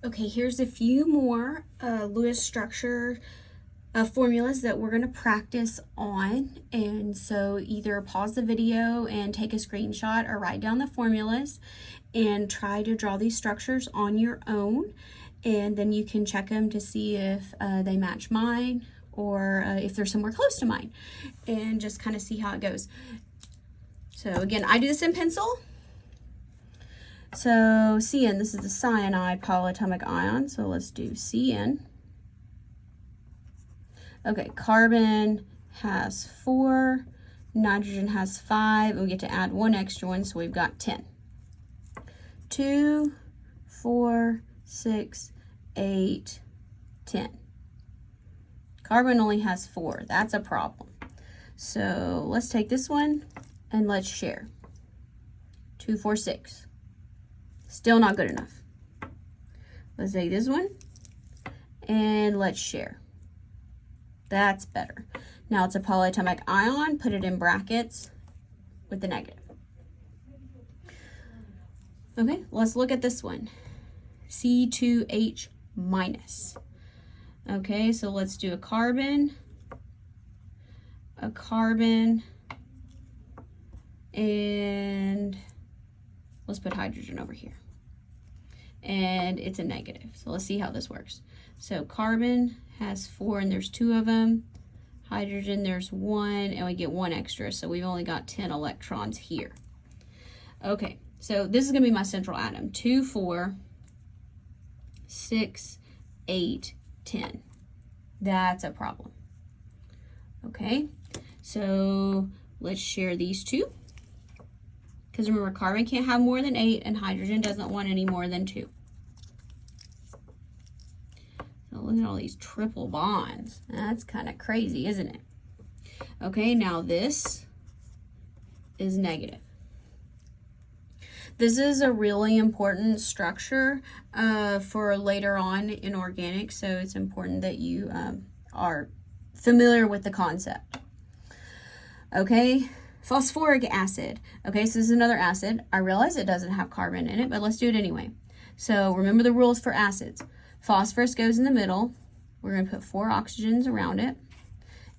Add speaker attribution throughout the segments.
Speaker 1: Okay, here's a few more Lewis structure formulas that we're going to practice on. And so either pause the video and take a screenshot or write down the formulas and try to draw these structures on your own. And then you can check them to see if they match mine or if they're somewhere close to mine, and just kind of see how it goes. So again, I do this in pencil. So CN, this is the cyanide polyatomic ion. So let's do CN. Okay, carbon has 4, nitrogen has 5, and we get to add one extra one, so we've got 10. 2, 4, 6, 8, 10. Carbon only has 4. That's a problem. So let's take this one and let's share. 2, 4, 6. Still not good enough. Let's take this one and let's share. That's better. Now it's a polyatomic ion. Put it in brackets with the negative. Okay, let's look at this one. C2H minus. Okay, so let's do a carbon, and let's put hydrogen over here. And it's a negative. So let's see how this works. So carbon has 4 and there's 2 of them. Hydrogen, there's 1 and we get 1 extra. So we've only got 10 electrons here. Okay, so this is going to be my central atom. 2, 4, 6, 8, 10. That's a problem. Okay, so let's share these two. Because remember, carbon can't have more than 8 and hydrogen doesn't want any more than 2. So look at all these triple bonds. That's kind of crazy, isn't it? Okay, now this is negative. This is a really important structure for later on in organics, so it's important that you are familiar with the concept. Okay, phosphoric acid. Okay, so this is another acid. I realize it doesn't have carbon in it, but let's do it anyway. So remember the rules for acids. Phosphorus goes in the middle. We're going to put 4 oxygens around it,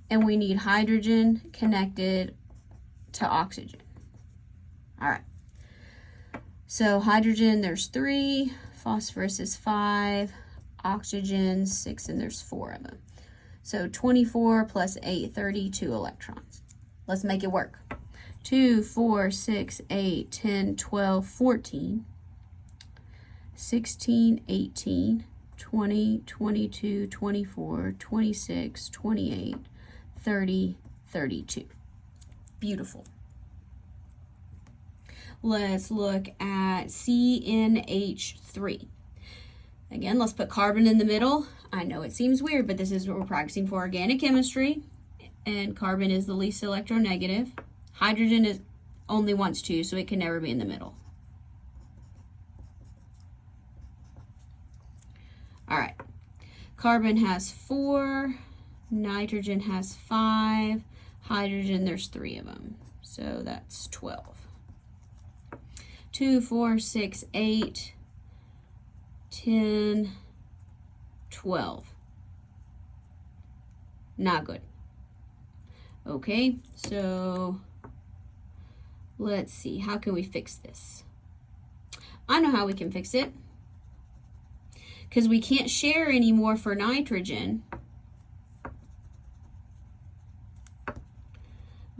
Speaker 1: and we need hydrogen connected to oxygen. All right. So hydrogen, there's 3, phosphorus is 5, oxygen 6, and there's 4 of them. So 24 plus 8, 32 electrons. Let's make it work. 2, 4, 6, 8, 10, 12, 14, 16, 18, 20, 22, 24, 26, 28, 30, 32. Beautiful. Let's look at CnH3. Again, let's put carbon in the middle. I know it seems weird, but this is what we're practicing for organic chemistry. And carbon is the least electronegative. Hydrogen only wants 2, so it can never be in the middle. All right. Carbon has 4. Nitrogen has 5. Hydrogen, there's 3 of them. So that's 12. 2, 4, 6, 8, 10, 12. Not good. Okay, so let's see. How can we fix this? I know how we can fix it. Because we can't share anymore for nitrogen.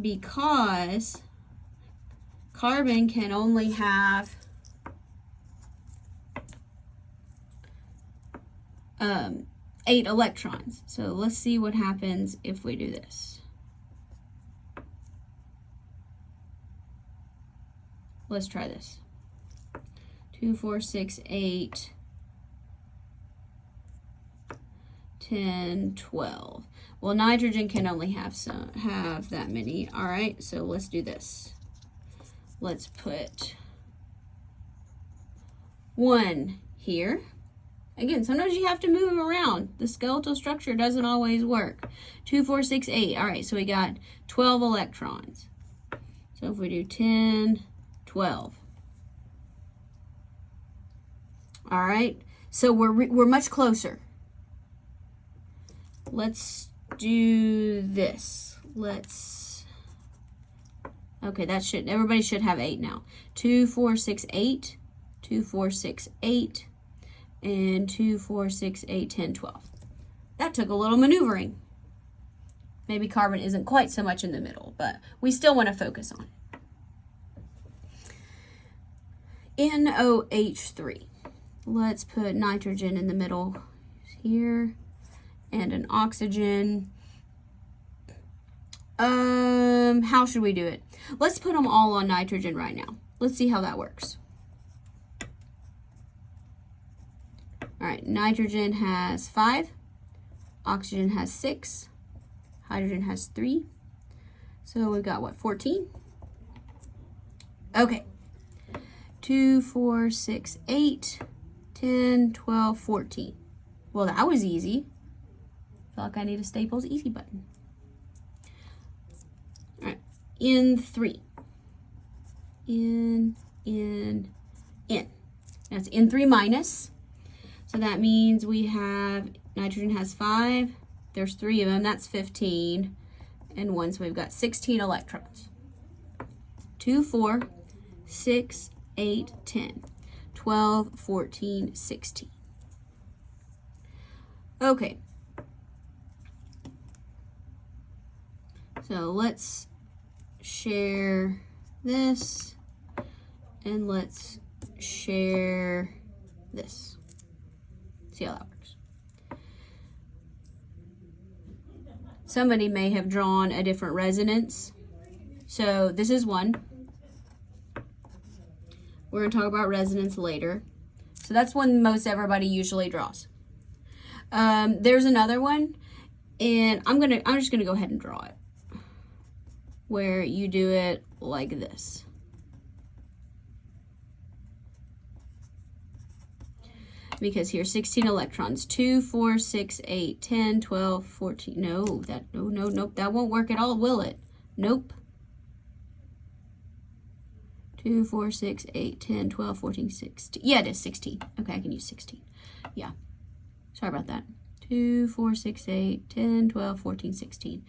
Speaker 1: Because carbon can only have 8 electrons. So let's see what happens if we do this. Let's try this. 2, 4, 6, 8, 10, 12. Well, nitrogen can only have that many. All right, so let's do this. Let's put 1 here. Again, sometimes you have to move them around. The skeletal structure doesn't always work. 2, 4, 6, 8. All right, so we got 12 electrons. So if we do 10, 12. All right, So we're much closer. Let's do this. Okay, everybody should have 8 now. 2, 4, 6, 8. 2, 4, 6, 8. And 2, 4, 6, 8, 10, 12. That took a little maneuvering. Maybe carbon isn't quite so much in the middle, but we still want to focus on it. NOH3. Let's put nitrogen in the middle here and an oxygen. How should we do it? Let's put them all on nitrogen right now. Let's see how that works. All right, nitrogen has 5, oxygen has 6, hydrogen has 3. So we've got what, 14? Okay. 2, 4, 6, 8, 10, 12, 14. Well, that was easy. I feel like I need a Staples easy button. All right, N3. N. That's N3 minus. So that means we have, nitrogen has 5. There's 3 of them. That's 15. And 1, so we've got 16 electrons. 2, 4, 6, 8, 10, 12, 14, 16. Okay. So let's share this, and let's share this. See how that works. Somebody may have drawn a different resonance. So this is one. We're going to talk about resonance later. So that's one most everybody usually draws. There's another one, and I'm just gonna go ahead and draw it, where you do it like this. Because here's 16 electrons. 2, 4, 6, 8, 10, 12, 14. Nope, that won't work at all, will it? Nope. 2, 4, 6, 8, 10, 12, 14, 16. Yeah, it is 16. Okay, I can use 16. Yeah. Sorry about that. 2, 4, 6, 8, 10, 12, 14, 16.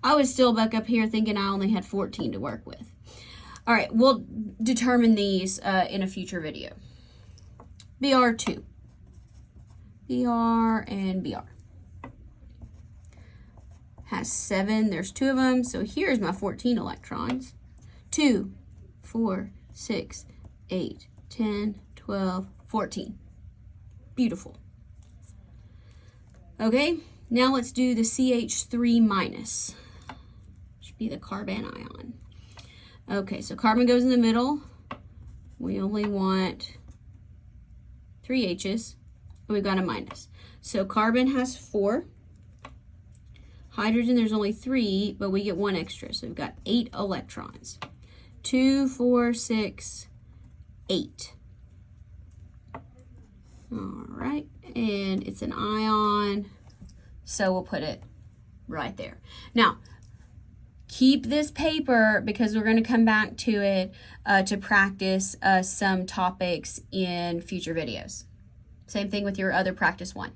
Speaker 1: I was still back up here thinking I only had 14 to work with. All right, we'll determine these in a future video. Br2. Br and Br. Has 7. There's 2 of them. So here's my 14 electrons. 2, 4, 6, 8, 10, 12, 14. Beautiful. Okay, now let's do the CH3 minus. Should be the carbon ion. Okay, so carbon goes in the middle. We only want 3 H's. We've got a minus. So carbon has 4. Hydrogen, there's only 3, but we get 1 extra. So we've got 8 electrons. 2, 4, 6, 8. All right, and it's an ion, so we'll put it right there. Now, keep this paper because we're going to come back to it to practice some topics in future videos. Same thing with your other practice 1.